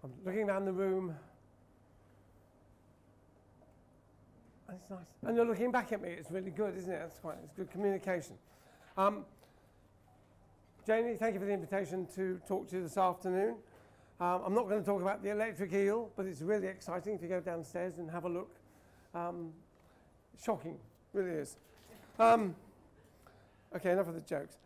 I'm looking around the room. That's nice. And you're looking back at me. It's really good, isn't it? It's good communication. Janie, thank you for the invitation to talk to you this afternoon. I'm not going to talk about the electric eel, but it's really exciting if you go downstairs and have a look. Shocking, really is. Okay, enough of the jokes.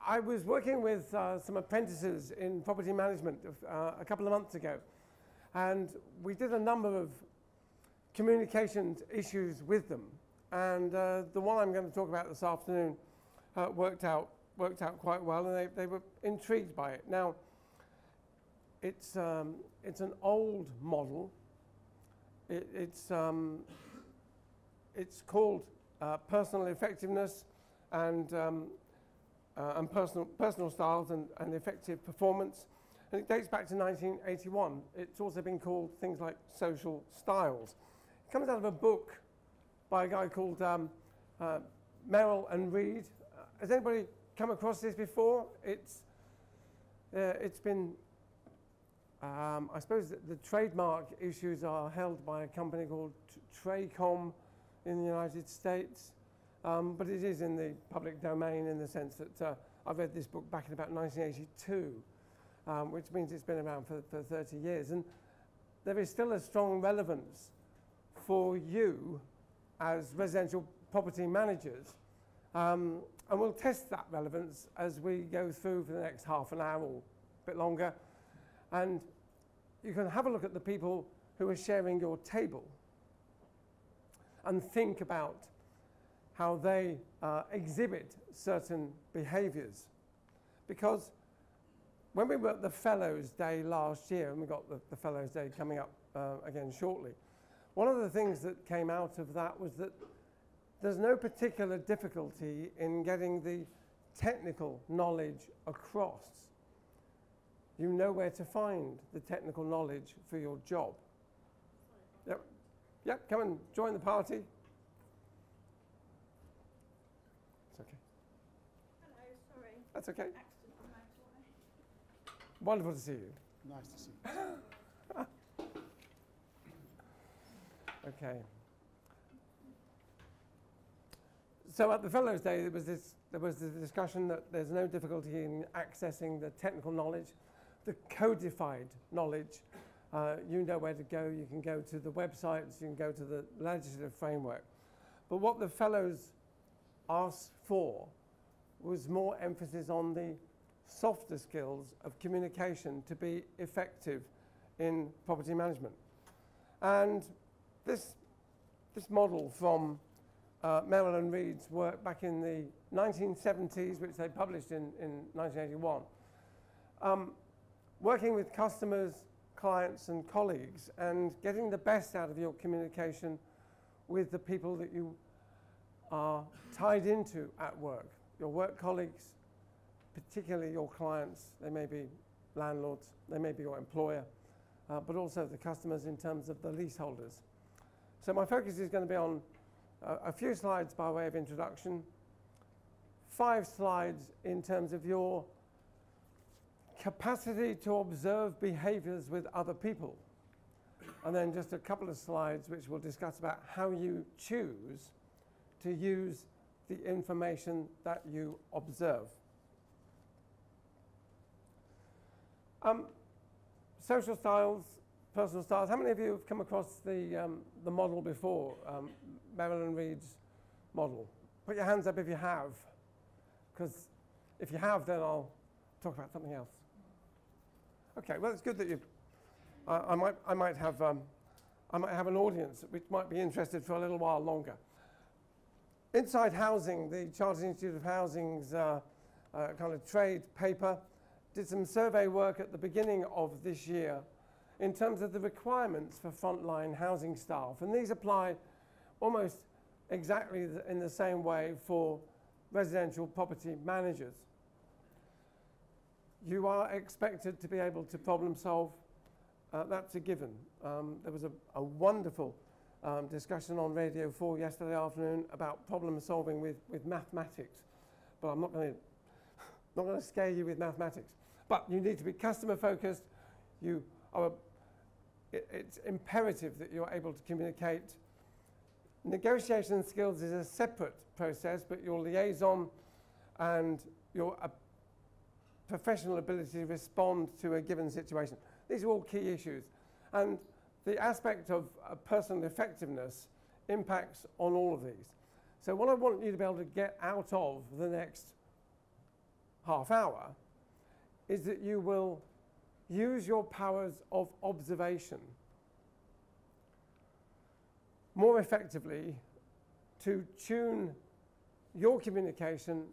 I was working with some apprentices in property management a couple of months ago, and we did a number of communications issues with them. And the one I'm going to talk about this afternoon worked out quite well, and they were intrigued by it. Now, it's an old model. It's called personal effectiveness and personal styles and effective performance. And it dates back to 1981. It's also been called things like social styles. It comes out of a book by a guy called Merrill and Reid. Has anybody come across this before? It's been, I suppose the trademark issues are held by a company called Traycom in the United States. But it is in the public domain in the sense that I've read this book back in about 1982, which means it's been around for 30 years. And there is still a strong relevance for you as residential property managers. And we'll test that relevance as we go through for the next half an hour or a bit longer. And you can have a look at the people who are sharing your table and think about how they exhibit certain behaviours. Because when we were at the Fellows Day last year, and we've got the Fellows Day coming up again shortly, one of the things that came out of that was that there's no particular difficulty in getting the technical knowledge across. You know where to find the technical knowledge for your job. Yep, yep, come and join the party. It's okay. Hello, sorry. That's okay. Accident on motorway. Wonderful to see you. Nice to see you. Okay. So at the Fellows Day, there was the discussion that there's no difficulty in accessing the technical knowledge, the codified knowledge. You know where to go. You can go to the websites. You can go to the legislative framework. But what the Fellows asked for was more emphasis on the softer skills of communication to be effective in property management. And this model from Merrill and Reid's work back in the 1970s, which they published in 1981, working with customers, clients and colleagues and getting the best out of your communication with the people that you are tied into at work, your work colleagues, particularly your clients. They may be landlords, they may be your employer, but also the customers in terms of the leaseholders. So my focus is going to be on a few slides by way of introduction, 5 slides in terms of your capacity to observe behaviours with other people, and then just a couple of slides which we'll discuss about how you choose to use the information that you observe. Social styles, personal styles. How many of you have come across the model before, Merrill and Reid's model? Put your hands up if you have, because if you have, then I'll talk about something else. Okay, well, it's good that you. I might have an audience which might be interested for a little while longer. Inside Housing, the Chartered Institute of Housing's kind of trade paper, did some survey work at the beginning of this year in terms of the requirements for frontline housing staff. And these apply almost exactly in the same way for residential property managers. You are expected to be able to problem solve. That's a given. There was a wonderful discussion on Radio 4 yesterday afternoon about problem solving with mathematics. But I'm not going to scare you with mathematics. But you need to be customer focused. It's imperative that you're able to communicate. Negotiation skills is a separate process, but your liaison and your professional ability to respond to a given situation. These are all key issues. And the aspect of personal effectiveness impacts on all of these. So what I want you to be able to get out of the next half hour is that you will use your powers of observation more effectively to tune your communication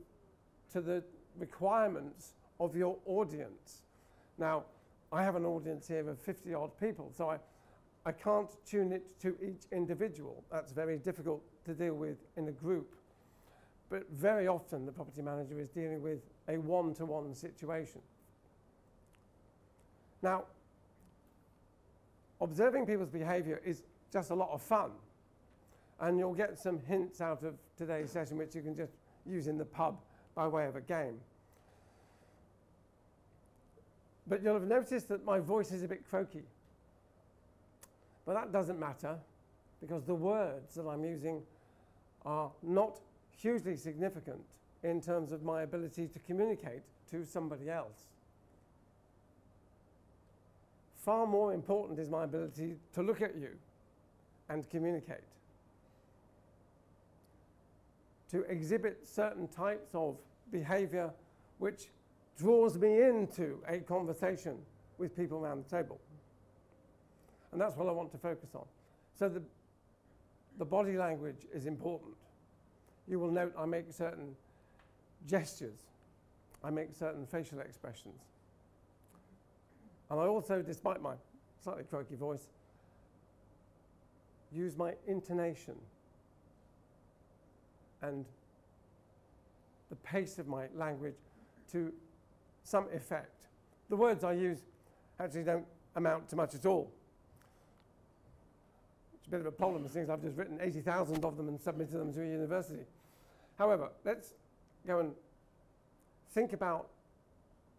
to the requirements of your audience. Now, I have an audience here of 50-odd people, so I can't tune it to each individual. That's very difficult to deal with in a group. But very often the property manager is dealing with a one-to-one situation. Now, observing people's behaviour is just a lot of fun. And you'll get some hints out of today's session which you can just use in the pub by way of a game. But you'll have noticed that my voice is a bit croaky. But that doesn't matter, because the words that I'm using are not hugely significant in terms of my ability to communicate to somebody else. Far more important is my ability to look at you and communicate, to exhibit certain types of behaviour which draws me into a conversation with people around the table. And that's what I want to focus on. So the body language is important. You will note I make certain gestures. I make certain facial expressions. And I also, despite my slightly croaky voice, use my intonation and the pace of my language to some effect. The words I use actually don't amount to much at all. It's a bit of a problem, since I've just written 80,000 of them and submitted them to a university. However, let's go and think about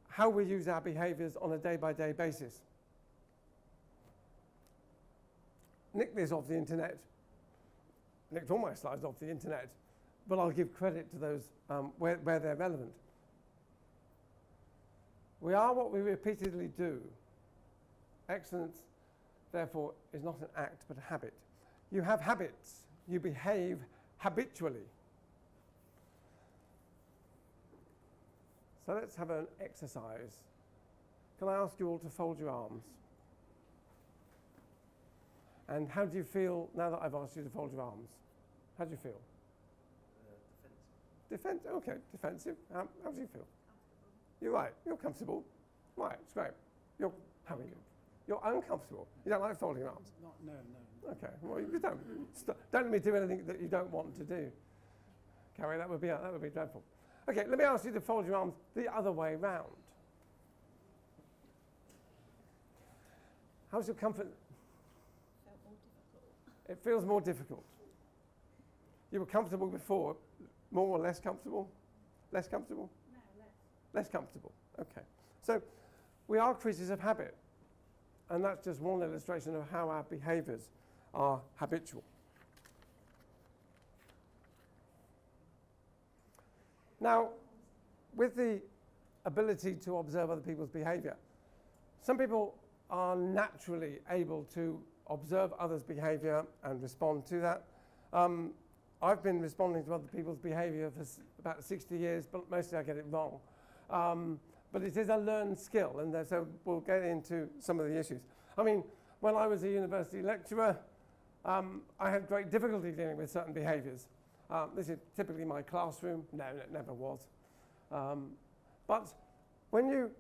how we use our behaviours on a day-by-day basis. Nick this off the internet. Nicked all my slides off the internet, but I'll give credit to those where they're relevant. We are what we repeatedly do. Excellence, therefore, is not an act, but a habit. You have habits. You behave habitually. So let's have an exercise. Can I ask you all to fold your arms? And how do you feel now that I've asked you to fold your arms? How do you feel? Defensive. Okay, defensive. How do you feel? You're right. You're comfortable. Right, it's great. You're how are you? You're uncomfortable. You don't like folding arms? No. Okay. Well, you don't. Don't let me do anything that you don't want to do. Carrie, that would be dreadful. Okay, let me ask you to fold your arms the other way round. How's your comfort? Felt more difficult. It feels more difficult. You were comfortable before. More or less comfortable? Less comfortable? No, less. Less comfortable. Okay. So we are creatures of habit. And that's just one illustration of how our behaviours are habitual. Now, with the ability to observe other people's behaviour, some people are naturally able to observe others' behaviour and respond to that. I've been responding to other people's behaviour for about 60 years, but mostly I get it wrong. But it is a learned skill, and so we'll get into some of the issues. I mean, when I was a university lecturer, I had great difficulty dealing with certain behaviours. This is typically my classroom. No, it never was. But when you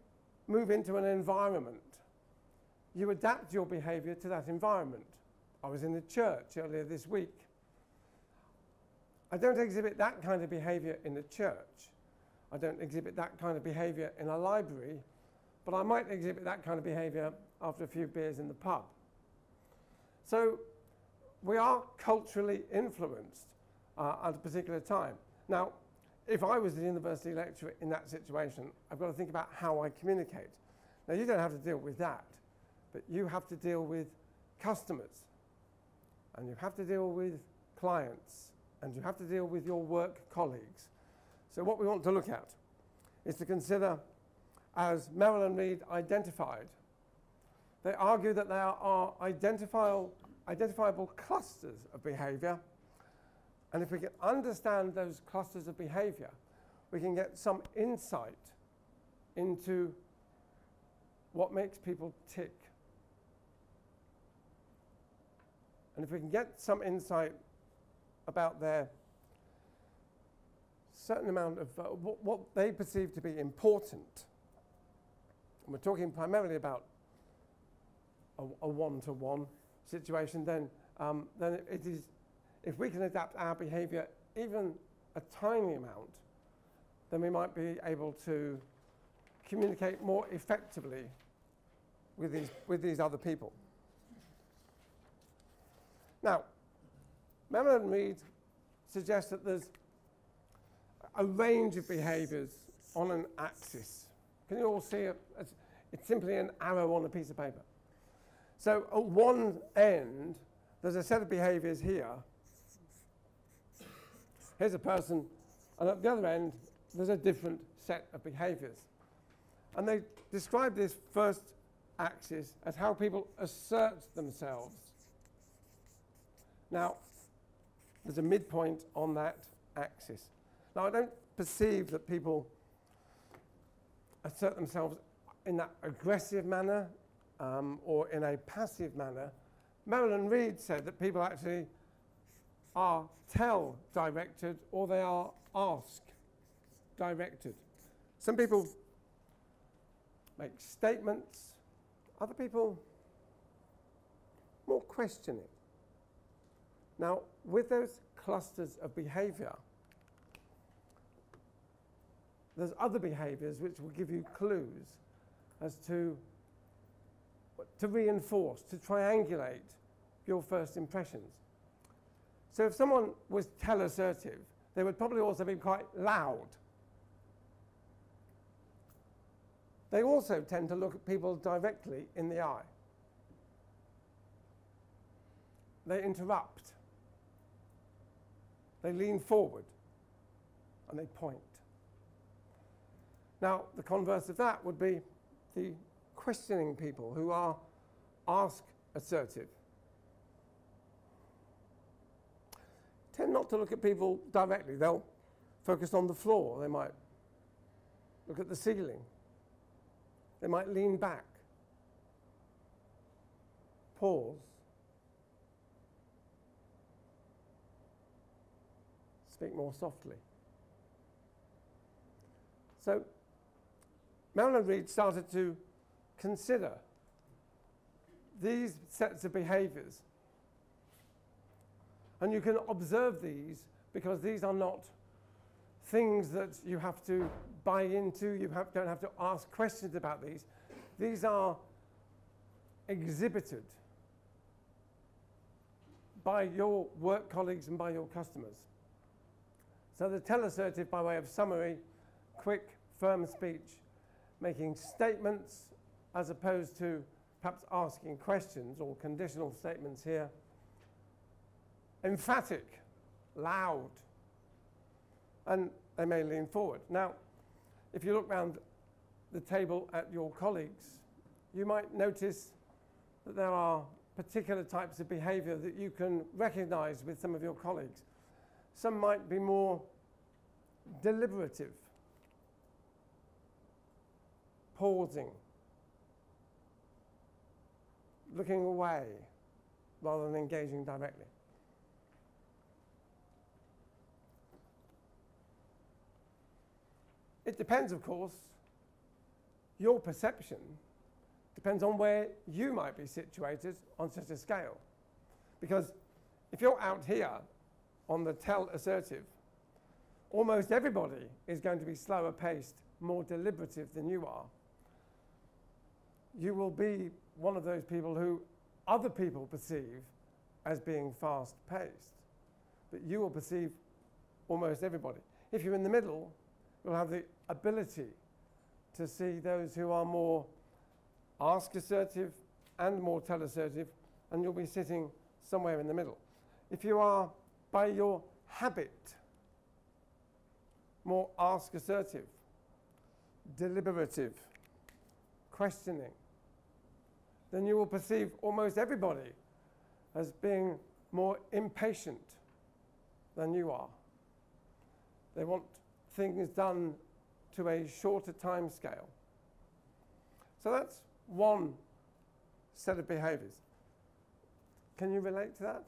move into an environment, you adapt your behaviour to that environment. I was in the church earlier this week. I don't exhibit that kind of behaviour in the church. I don't exhibit that kind of behaviour in a library, but I might exhibit that kind of behaviour after a few beers in the pub. So we are culturally influenced at a particular time. Now, if I was a university lecturer in that situation, I've got to think about how I communicate. Now, you don't have to deal with that. but you have to deal with customers, and you have to deal with clients, and you have to deal with your work colleagues. So what we want to look at is to consider, as Merrill and Read identified, they argue that there are identifiable clusters of behaviour, and if we can understand those clusters of behaviour, we can get some insight into what makes people tick. And if we can get some insight about their certain amount of what they perceive to be important, and we're talking primarily about a one-to-one situation, then it is, if we can adapt our behaviour even a tiny amount, then we might be able to communicate more effectively with these other people. Now, Merrill and Read suggests that there's a range of behaviours on an axis. Can you all see it? It's simply an arrow on a piece of paper. So at one end, there's a set of behaviours here. Here's a person, and at the other end, there's a different set of behaviours. And they describe this first axis as how people assert themselves. Now, there's a midpoint on that axis. Now, I don't perceive that people assert themselves in that aggressive manner or in a passive manner. Merrill and Read said that people actually are tell-directed or they are ask-directed. Some people make statements, other people more questioning. Now, with those clusters of behaviour, there's other behaviours which will give you clues as to reinforce, to triangulate your first impressions. So if someone was tell-assertive, they would probably also be quite loud. They also tend to look at people directly in the eye. They interrupt. They lean forward, and they point. Now, the converse of that would be the questioning people who are ask-assertive. Tend not to look at people directly. They'll focus on the floor. They might look at the ceiling. They might lean back, pause, speak more softly. So Merrill and Read started to consider these sets of behaviours. And you can observe these because these are not things that you have to buy into. You don't have to ask questions about these. These are exhibited by your work colleagues and by your customers. So the tell-assertive, by way of summary, quick, firm speech, making statements as opposed to perhaps asking questions or conditional statements here. Emphatic, loud, and they may lean forward. Now, if you look round the table at your colleagues, you might notice that there are particular types of behaviour that you can recognise with some of your colleagues. Some might be more deliberative, pausing, looking away rather than engaging directly. It depends, of course. Your perception depends on where you might be situated on such a scale. Because if you're out here on the tell-assertive, almost everybody is going to be slower paced, more deliberative than you are. You will be one of those people who other people perceive as being fast-paced, but you will perceive almost everybody. If you're in the middle, you'll have the ability to see those who are more ask-assertive and more tele-assertive, and you'll be sitting somewhere in the middle. If you are, by your habit, more ask-assertive, deliberative, questioning, then you will perceive almost everybody as being more impatient than you are. They want things done to a shorter time scale. So that's one set of behaviours. Can you relate to that?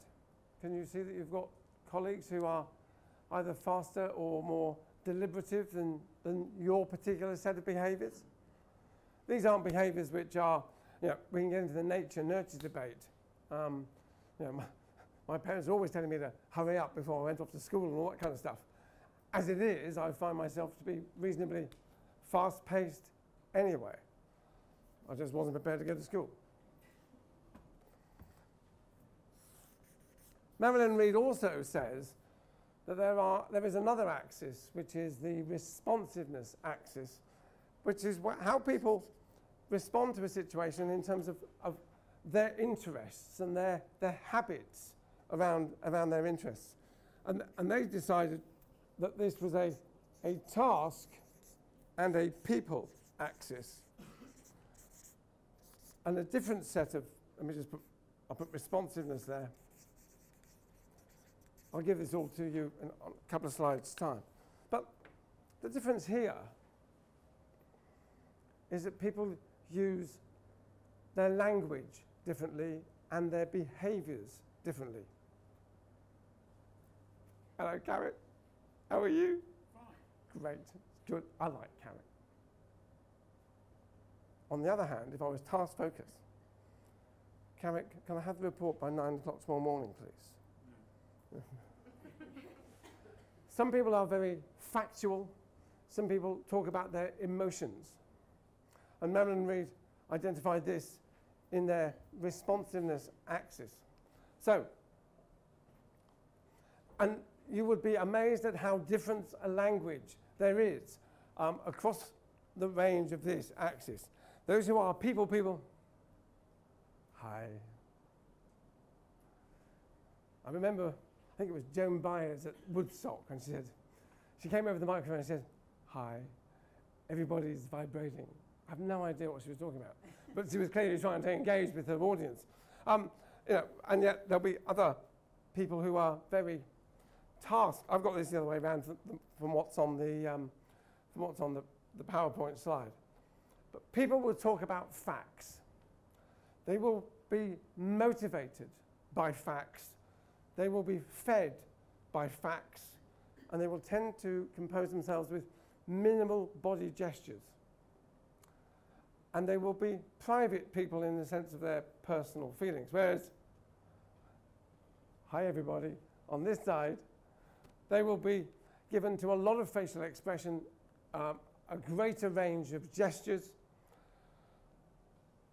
Can you see that you've got colleagues who are either faster or more deliberative than your particular set of behaviours? These aren't behaviours which are, we can get into the nature-nurture debate. My parents are always telling me to hurry up before I went off to school and all that kind of stuff. As it is, I find myself to be reasonably fast-paced anyway. I just wasn't prepared to go to school. Merrill and Read also says that there is another axis, which is the responsiveness axis, which is how people respond to a situation in terms of their interests and their habits around their interests. And they decided that this was a task and a people axis. And a different set of, I'll put responsiveness there. I'll give this all to you in a couple of slides' time. But the difference here is that people use their language differently and their behaviours differently. Hello, Carrot. How are you? Fine. Great. Good. I like Carrot. On the other hand, if I was task-focused, Carrot, can I have the report by 9 o'clock tomorrow morning, please? No. Some people are very factual. Some people talk about their emotions. And Merrill and Read identified this in their responsiveness axis. So, and you would be amazed at how different a language there is across the range of this axis. Those who are people, hi. I remember, I think it was Joan Byers at Woodstock, and she came over the microphone and said, hi, everybody's vibrating. I have no idea what she was talking about, but she was clearly trying to engage with her audience. And yet there'll be other people who are very tasked. I've got this the other way around from what's on the PowerPoint slide. But people will talk about facts. They will be motivated by facts. They will be fed by facts. And they will tend to compose themselves with minimal body gestures. And they will be private people in the sense of their personal feelings. Whereas, hi everybody, on this side, they will be given to a lot of facial expression, a greater range of gestures,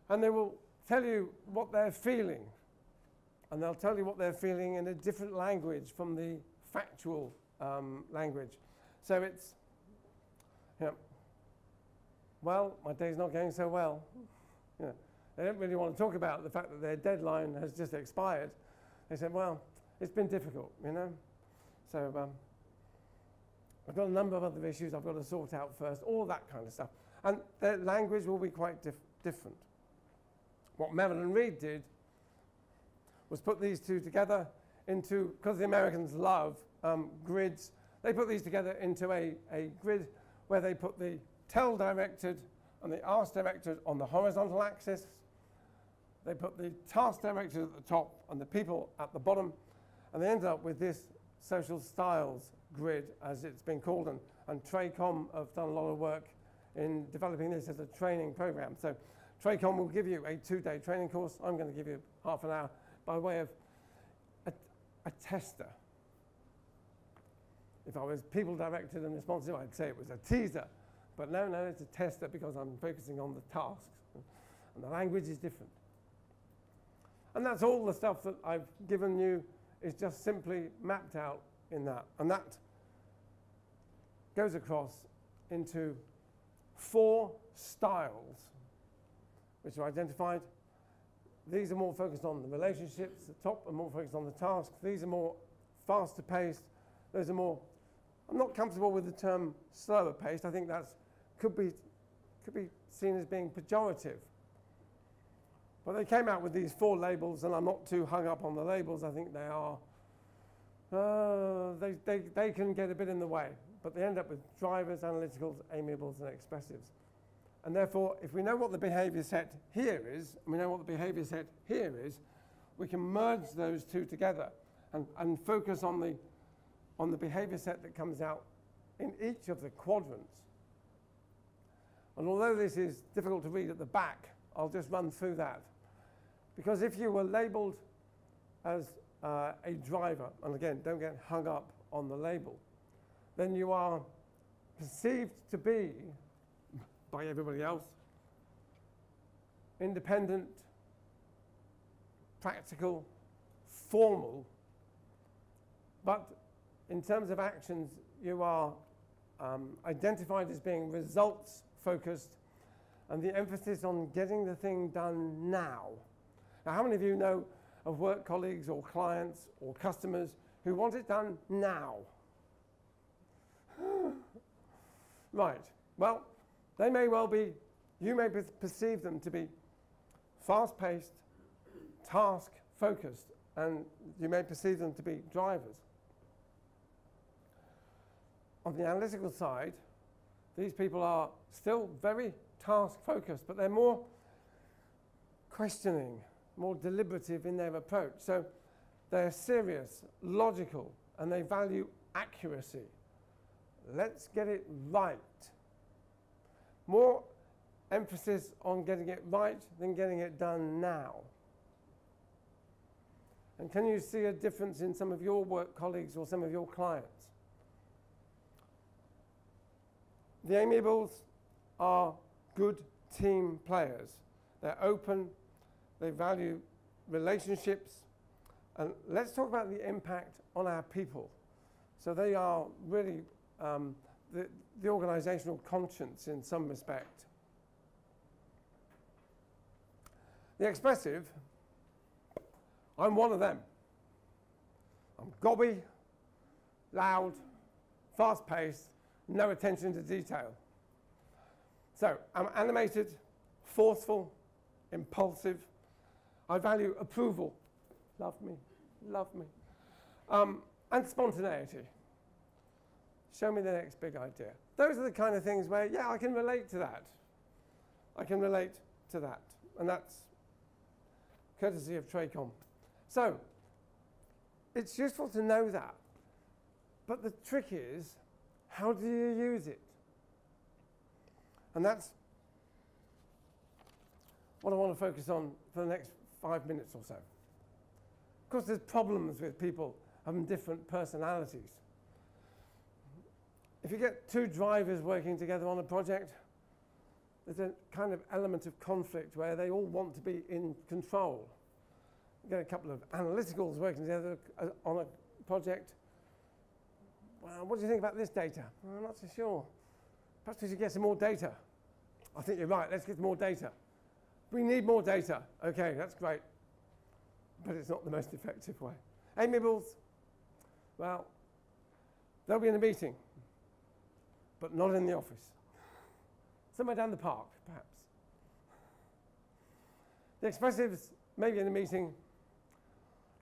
and they will tell you what they're feeling. And they'll tell you what they're feeling in a different language from the factual language. So it's, well, my day's not going so well. They don't really want to talk about the fact that their deadline has just expired. They said, well, it's been difficult, So I've got a number of other issues I've got to sort out first, all that kind of stuff. And their language will be quite different. What Merrill and Read did was put these two together into, because the Americans love grids, they put these together into a grid where they put the tell-directed and the ask-directed on the horizontal axis. They put the task-directed at the top and the people at the bottom. And they ended up with this social styles grid, as it's been called. And TRACOM have done a lot of work in developing this as a training program. So TRACOM will give you a 2-day training course. I'm going to give you half an hour by way of a tester. If I was people-directed and responsive, I'd say it was a teaser. But no, it's a tester because I'm focusing on the tasks. And the language is different. And that's all the stuff that I've given you is just simply mapped out in that. And that goes across into 4 styles, which are identified. These are more focused on the relationships. The top are more focused on the tasks. These are more faster paced. Those are more, I'm not comfortable with the term slower paced. I think that's could be seen as being pejorative. But they came out with these 4 labels, and I'm not too hung up on the labels. I think they are, they can get a bit in the way. But they end up with drivers, analyticals, amiables, and expressives. And therefore, if we know what the behaviour set here is, and we know what the behaviour set here is, we can merge those two together and focus on the behaviour set that comes out in each of the quadrants. And although this is difficult to read at the back, I'll just run through that. Because if you were labelled as a driver, and again, don't get hung up on the label, then you are perceived to be, by everybody else, independent, practical, formal, but in terms of actions, you are identified as being results focused, and the emphasis on getting the thing done now. Now, how many of you know of work colleagues or clients or customers who want it done now? Right. Well, they may well be, you may perceive them to be fast-paced, task-focused, and you may perceive them to be drivers. On the analytical side, these people are still very task-focused, but they're more questioning, more deliberative in their approach. So they're serious, logical, and they value accuracy. Let's get it right. More emphasis on getting it right than getting it done now. And can you see a difference in some of your work colleagues or some of your clients? The amiables are good team players. They're open, they value relationships, and let's talk about the impact on our people. So they are really the organisational conscience in some respect. The expressive, I'm one of them. I'm gobby, loud, fast-paced, no attention to detail. So I'm animated, forceful, impulsive. I value approval, love me, and spontaneity. Show me the next big idea. Those are the kind of things where, yeah, I can relate to that. I can relate to that. And that's courtesy of Tracom. So it's useful to know that. But the trick is, how do you use it? And that's what I want to focus on for the next 5 minutes or so. Of course, there's problems with people having different personalities. If you get 2 drivers working together on a project, there's a kind of element of conflict where they all want to be in control. You get a couple of analyticals working together on a project. Well, what do you think about this data? Well, I'm not so sure. Perhaps we should get some more data. I think you're right, let's get more data. We need more data. Okay, that's great. But it's not the most effective way. Amiables, well, they'll be in a meeting, but not in the office. Somewhere down the park, perhaps. The expressives may be in a meeting.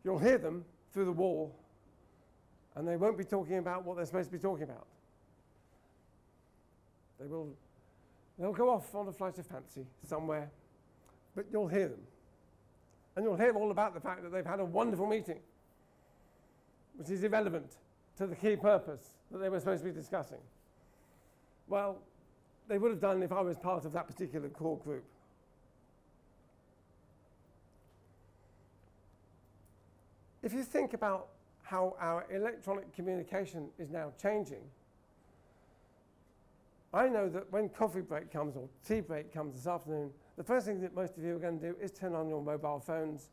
You'll hear them through the wall, and they won't be talking about what they're supposed to be talking about. They'll go off on a flight of fancy somewhere, but you'll hear them. And you'll hear all about the fact that they've had a wonderful meeting, which is irrelevant to the key purpose that they were supposed to be discussing. Well, they would have done if I was part of that particular core group. If you think about how our electronic communication is now changing, I know that when coffee break comes or tea break comes this afternoon, the first thing that most of you are going to do is turn on your mobile phones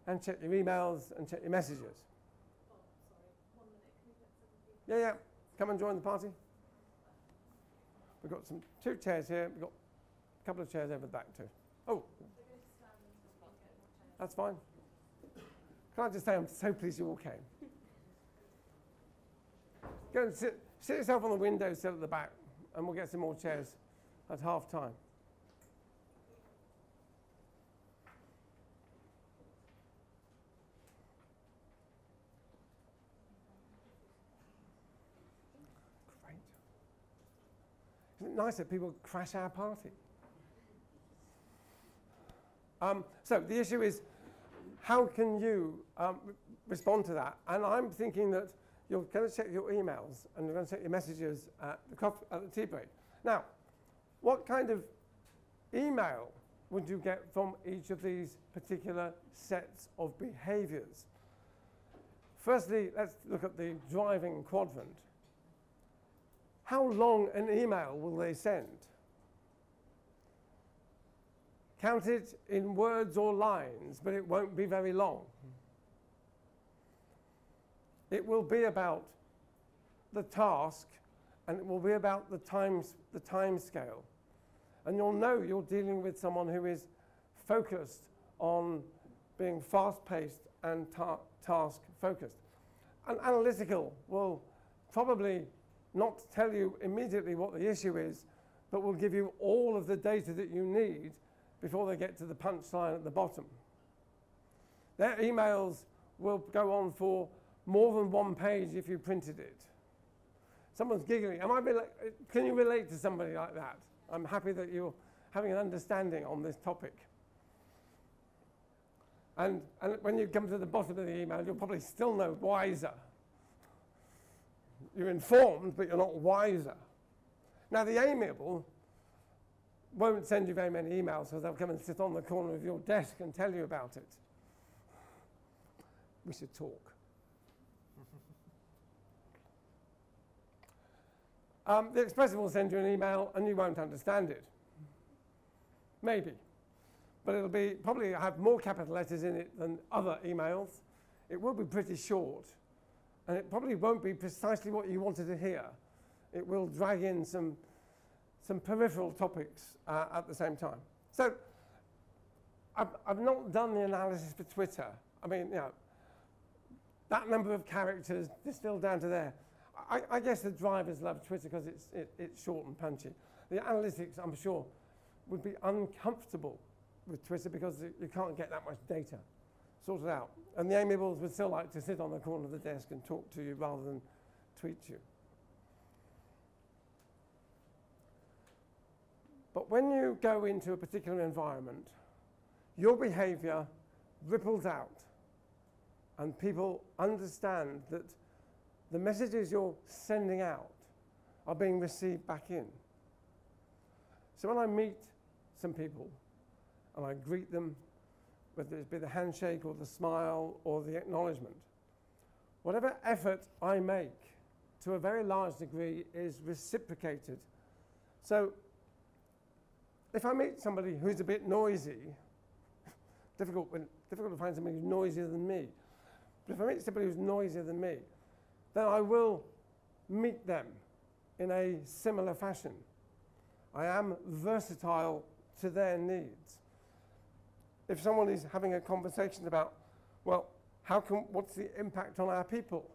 and check your emails and check your messages. Oh, sorry. 1 minute. Can we get 7 people? Yeah. Come and join the party. We've got 2 chairs here. We've got a couple of chairs over the back too. Oh. They're going to stand until we get That's fine. Can I just say I'm so pleased you all came. Go and sit yourself on the windowsill at the back, and we'll get some more chairs at half time. Great. Isn't it nice that people crash our party? So the issue is, how can you respond to that? And I'm thinking that you're going to check your emails and you're going to check your messages at the tea break. Now, what kind of email would you get from each of these particular sets of behaviours? Firstly, let's look at the driving quadrant. How long an email will they send? Count it in words or lines, but it won't be very long. It will be about the task, and it will be about the time scale. And you'll know you're dealing with someone who is focused on being fast-paced and task-focused. And analytical will probably not tell you immediately what the issue is, but will give you all of the data that you need before they get to the punchline at the bottom. Their emails will go on for more than one page if you printed it. Someone's giggling. Can you relate to somebody like that? I'm happy that you're having an understanding on this topic. And when you come to the bottom of the email, you'll probably still no wiser. You're informed, but you're not wiser. Now, the amiable won't send you very many emails, because they'll come and sit on the corner of your desk and tell you about it. We should talk. The expressive will send you an email and you won't understand it. Maybe. But it'll be probably have more capital letters in it than other emails. It will be pretty short. And it probably won't be precisely what you wanted to hear. It will drag in some peripheral topics at the same time. So I've not done the analysis for Twitter. I mean, you know, that number of characters distilled down to there. I guess the drivers love Twitter because it's short and punchy. The analytics, I'm sure, would be uncomfortable with Twitter because you can't get that much data sorted out. And the amiables would still like to sit on the corner of the desk and talk to you rather than tweet you. But when you go into a particular environment, your behaviour ripples out, and people understand that the messages you're sending out are being received back in. So when I meet some people and I greet them, whether it be the handshake or the smile or the acknowledgement, whatever effort I make to a very large degree is reciprocated. So if I meet somebody who's a bit noisy, difficult to find somebody who's noisier than me, but if I meet somebody who's noisier than me, then I will meet them in a similar fashion. I am versatile to their needs. If someone is having a conversation about, well, what's the impact on our people?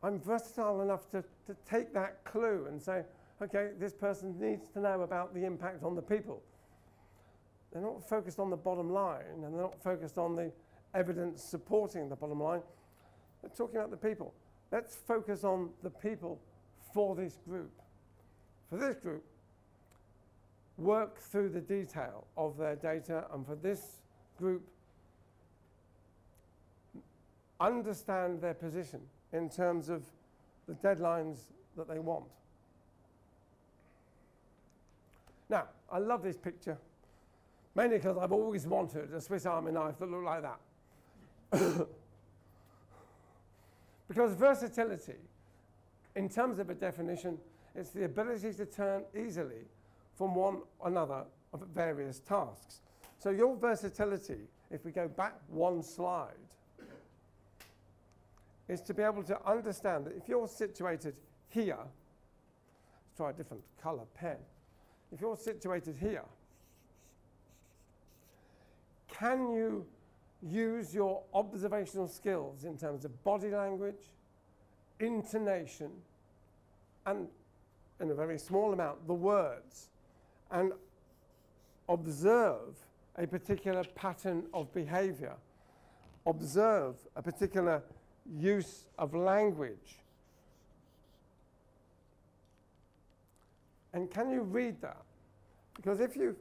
I'm versatile enough to take that clue and say, okay, this person needs to know about the impact on the people. They're not focused on the bottom line, and they're not focused on the evidence supporting the bottom line. They're talking about the people. Let's focus on the people for this group. For this group, work through the detail of their data, and for this group, understand their position in terms of the deadlines that they want. Now, I love this picture, mainly because I've always wanted a Swiss Army knife that looked like that. Because versatility, in terms of a definition, is the ability to turn easily from one another of various tasks. So your versatility, if we go back one slide, is to be able to understand that if you're situated here, let's try a different colour pen. If you're situated here, can you use your observational skills in terms of body language, intonation, and in a very small amount, the words, and observe a particular pattern of behaviour, observe a particular use of language. And can you read that? Because if you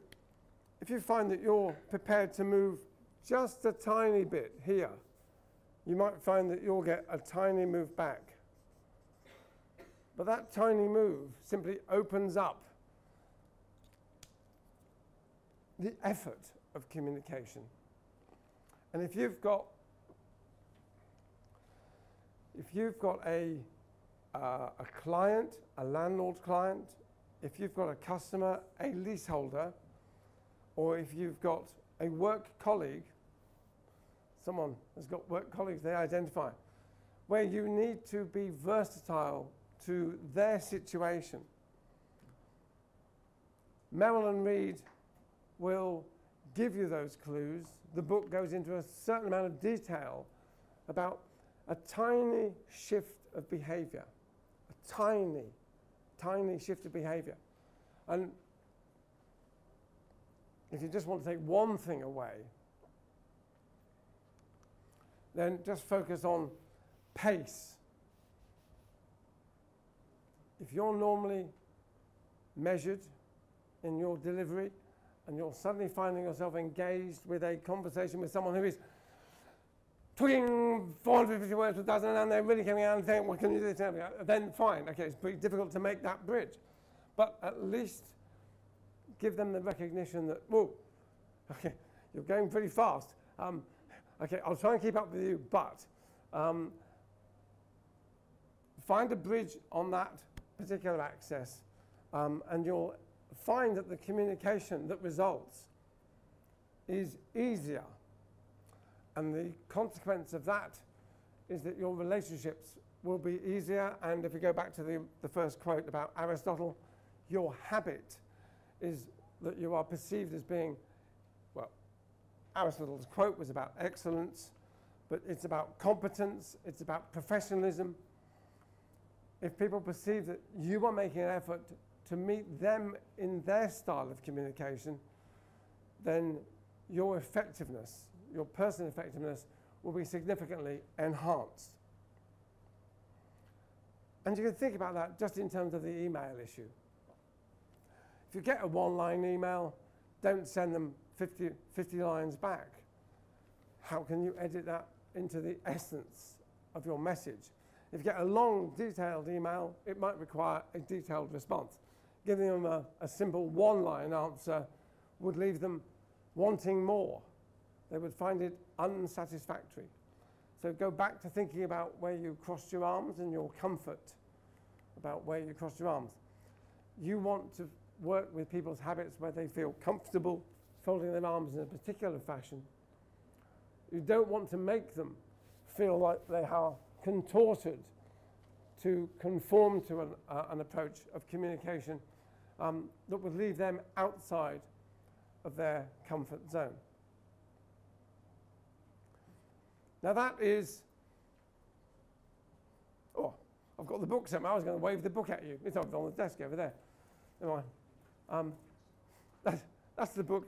find that you're prepared to move just a tiny bit here, you might find that you'll get a tiny move back. But that tiny move simply opens up the effort of communication. And if you've got a client, a landlord client, if you've got a customer, a leaseholder, or if you've got a work colleague, someone has got work colleagues they identify, where you need to be versatile to their situation. Merrill and Read will give you those clues. The book goes into a certain amount of detail about a tiny shift of behaviour, a tiny shift of behaviour. And if you just want to take one thing away, then just focus on pace. If you're normally measured in your delivery and you're suddenly finding yourself engaged with a conversation with someone who is talking 450 words per dozen and they're really coming out and saying, what can you do? Then fine, okay, it's pretty difficult to make that bridge. But at least give them the recognition that, whoa, okay, you're going pretty fast. Okay, I'll try and keep up with you, but find a bridge on that particular access, and you'll find that the communication that results is easier. And the consequence of that is that your relationships will be easier. And if we go back to the first quote about Aristotle, your habit is that you are perceived as being, well, Aristotle's quote was about excellence, but it's about competence, it's about professionalism. If people perceive that you are making an effort to meet them in their style of communication, then your effectiveness, your personal effectiveness, will be significantly enhanced. And you can think about that just in terms of the email issue. If you get a one-line email, don't send them 50 lines back. How can you edit that into the essence of your message? If you get a long, detailed email, it might require a detailed response. Giving them a simple one-line answer would leave them wanting more. They would find it unsatisfactory. So go back to thinking about where you crossed your arms and your comfort about where you crossed your arms. You want to work with people's habits where they feel comfortable folding their arms in a particular fashion. You don't want to make them feel like they are contorted to conform to an approach of communication that would leave them outside of their comfort zone. Now that is, oh, I've got the book somewhere. I was going to wave the book at you. It's on the desk over there. Never mind. That's the book.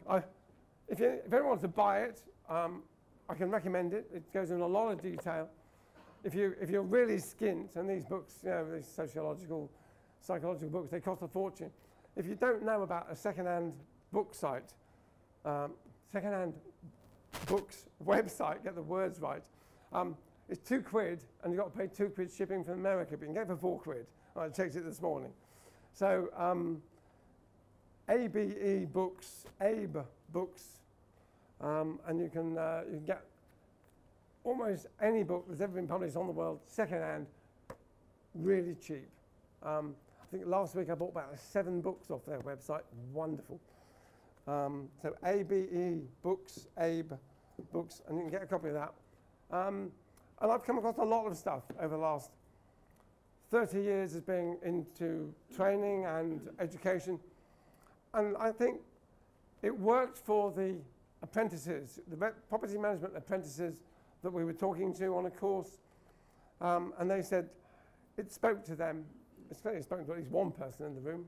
If anyone wants to buy it, I can recommend it. It goes in a lot of detail. If you're really skint, and these books, you know, these psychological books, they cost a fortune. If you don't know about a second-hand book site, second-hand books website, get the words right, it's £2, and you've got to pay £2 shipping from America, but you can get it for £4. I checked it this morning. So ABE Books, Abe Books, and you can get almost any book that's ever been published on the world, second-hand, really cheap. I think last week I bought about 7 books off their website. Wonderful. So ABE Books, Abe Books, and you can get a copy of that. And I've come across a lot of stuff over the last 30 years as being into training and education. And I think it worked for the apprentices, the property management apprentices that we were talking to on a course, and they said it spoke to them. It's clearly spoken to at least one person in the room.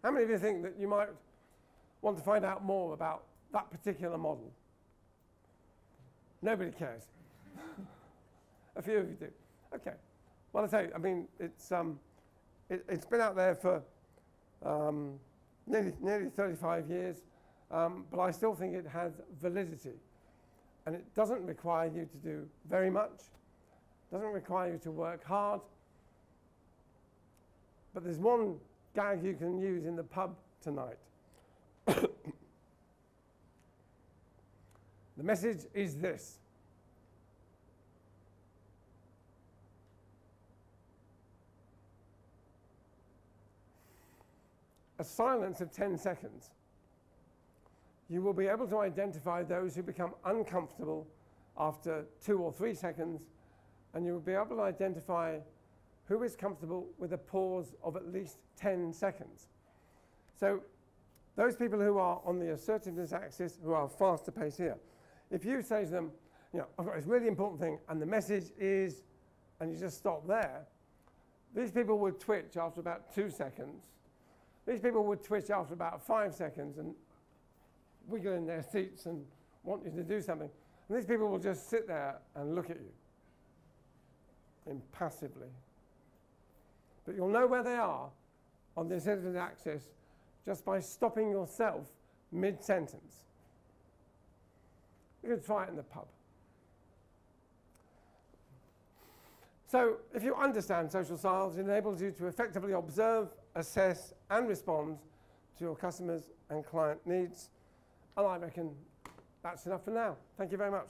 How many of you think that you might want to find out more about that particular model? Nobody cares. A few of you do. Okay. Well, I tell you, I mean, it's been out there for nearly 35 years, but I still think it has validity. And it doesn't require you to do very much, doesn't require you to work hard. But there's one gag you can use in the pub tonight. The message is this. A silence of 10 seconds. You will be able to identify those who become uncomfortable after 2 or 3 seconds, and you will be able to identify who is comfortable with a pause of at least 10 seconds. So those people who are on the assertiveness axis, who are faster pace here, if you say to them, you know, I've got this really important thing, and the message is, and you just stop there, these people would twitch after about 2 seconds. These people would twitch after about 5 seconds and wiggle in their seats and want you to do something. And these people will just sit there and look at you impassively. But you'll know where they are on the assertiveness axis just by stopping yourself mid-sentence. You can try it in the pub. So if you understand social styles, it enables you to effectively observe, assess, and respond to your customers' and client needs. And I reckon that's enough for now. Thank you very much.